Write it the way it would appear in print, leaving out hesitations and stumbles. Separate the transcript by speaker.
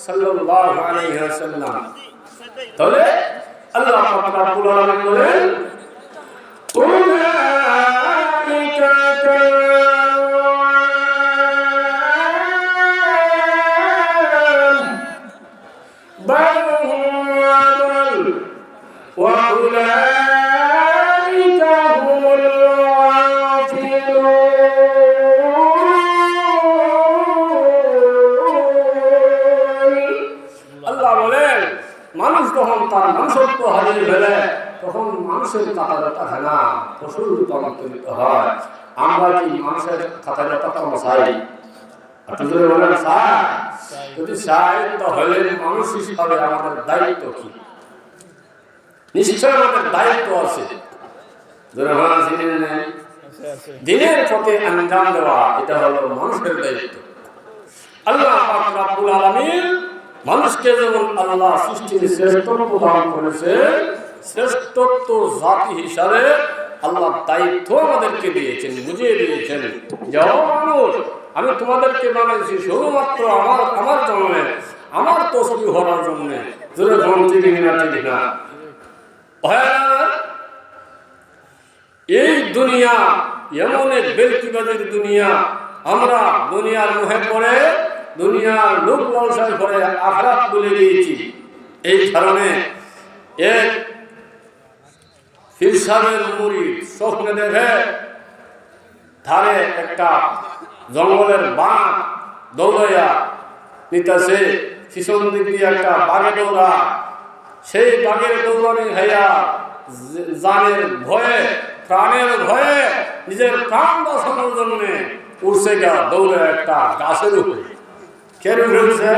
Speaker 1: সাল্লাল্লাহু আলাইহি ওয়াসাল্লাম। তাহলে আল্লাহ পাক রব্বুল আলামিন বলেন মানুষ যখন তার মনুষ্যত্ব হারিয়ে ফেলে তখন মানুষের কাতারটা হয় না, পশুর রূপান্তরিত হয়। আমরা কি মানুষের কাতারটা কম চাই? আপনি যদি বলেন চাই, যদি চাই তাহলে মানুষ হিসাবে আমাদের দায়িত্ব কি? নিশ্চয় আমাদের দায়িত্ব আছে। দিনের পথে আঞ্জাম দেওয়া, এটা হলো মানুষের দায়িত্ব। আল্লাহ পাক রব্বুল আলামিন মানুষকে যেমন আল্লাহ সৃষ্টির শ্রেষ্ঠত্ব প্রদান করেছে, শ্রেষ্ঠত্ব জাতি হিসাবে আল্লাহ দায়িত্ব আমাদেরকে দিয়েছেন, বুঝিয়ে দিয়েছেন। যাও মানুষ, আমি তোমাদেরকে বানিয়েছি শুধুমাত্র আমার জন্য, আমার তসবি হওয়ার জন্য। জোরে বলছি না? এই দুনিয়া এমন এক বেলকিবাজির দুনিয়া, আমরা দুনিয়ার মুখে পড়ে, দুনিয়ার লোক লালসায় করে আখিরাত ভুলে গিয়েছি। এই কারণে এক পীর সাহেবের মুরিদ স্বপ্নে দেখে ধারে একটা জঙ্গলের বাঘ দৌড়াইয়া নিতেছে, পিছন দিক দিয়ে একটা বাঘে দৌড়া, সেই বাঘের দৌড়ানি খাইয়া জানের ভয়ে, প্রাণের ভয়ে, নিজের প্রাণ বাঁচানোর জন্য উড়ছে গা দৌড়ে একটা গাছের উপরে। কেন উঠেছে?